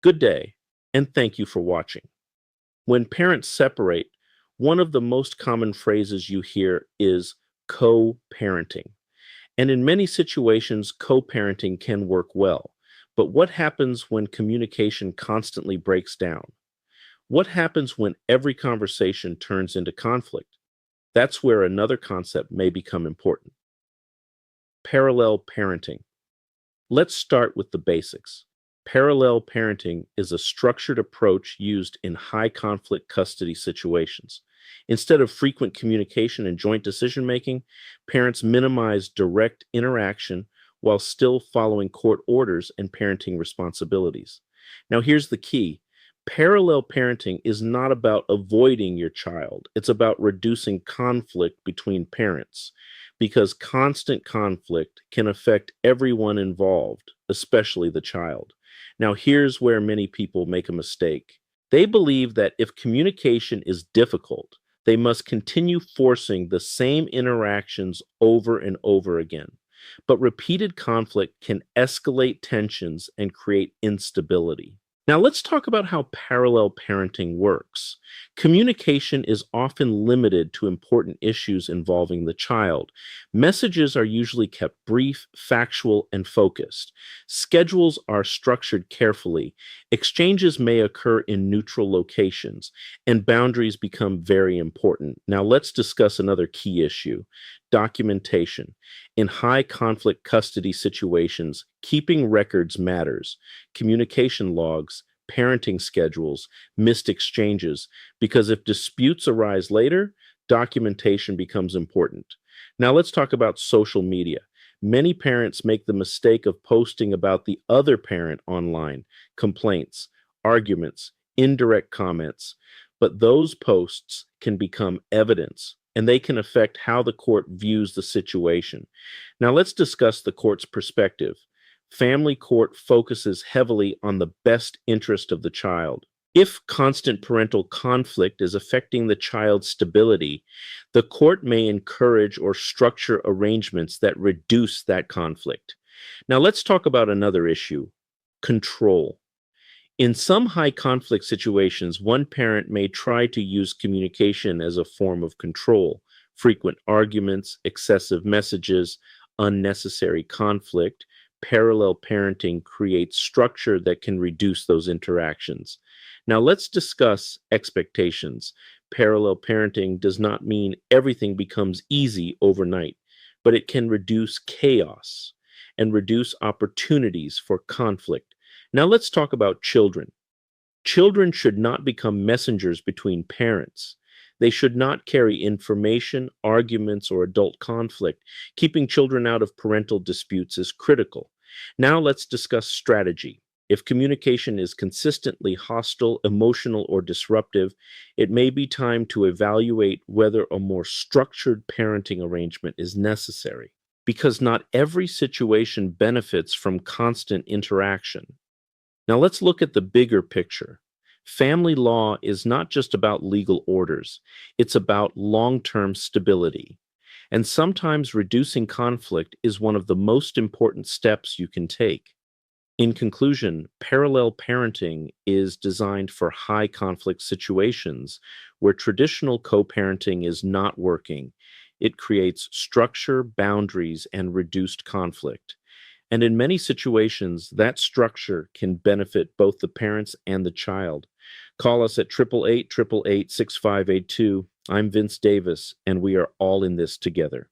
Good day, and thank you for watching. When parents separate, one of the most common phrases you hear is co parenting. And in many situations, co parenting can work well. But what happens when communication constantly breaks down? What happens when every conversation turns into conflict? That's where another concept may become important: parallel parenting. Let's start with the basics. Parallel parenting is a structured approach used in high conflict custody situations. Instead of frequent communication and joint decision making, parents minimize direct interaction while still following court orders and parenting responsibilities. Now, here's the key: parallel parenting is not about avoiding your child, it's about reducing conflict between parents, because constant conflict can affect everyone involved, especially the child. Now, here's where many people make a mistake. They believe that if communication is difficult, they must continue forcing the same interactions over and over again. But repeated conflict can escalate tensions and create instability. Now, let's talk about how parallel parenting works. Communication is often limited to important issues involving the child. Messages are usually kept brief, factual, and focused. Schedules are structured carefully. Exchanges may occur in neutral locations, and boundaries become very important. Now, let's discuss another key issue: documentation. In high conflict custody situations, keeping records matters: communication logs, parenting schedules, missed exchanges, because if disputes arise later, documentation becomes important. Now, let's talk about social media. Many parents make the mistake of posting about the other parent online: complaints, arguments, indirect comments. But those posts can become evidence, and they can affect how the court views the situation. Now, let's discuss the court's perspective. Family court focuses heavily on the best interest of the child. If constant parental conflict is affecting the child's stability, the court may encourage or structure arrangements that reduce that conflict. Now, let's talk about another issue: control. In some high conflict situations, one parent may try to use communication as a form of control. Frequent arguments, excessive messages, unnecessary conflict. Parallel parenting creates structure that can reduce those interactions. Now, let's discuss expectations. Parallel parenting does not mean everything becomes easy overnight, but it can reduce chaos and reduce opportunities for conflict. Now, let's talk about children. Children should not become messengers between parents. They should not carry information, arguments, or adult conflict. Keeping children out of parental disputes is critical. Now, let's discuss strategy. If communication is consistently hostile, emotional, or disruptive, it may be time to evaluate whether a more structured parenting arrangement is necessary, because not every situation benefits from constant interaction. Now, let's look at the bigger picture. Family law is not just about legal orders, it's about long term stability. And sometimes reducing conflict is one of the most important steps you can take. In conclusion, parallel parenting is designed for high conflict situations where traditional co parenting is not working. It creates structure, boundaries, and reduced conflict. And in many situations, that structure can benefit both the parents and the child. Call us at 888 888 6582. I'm Vince Davis, and we are all in this together.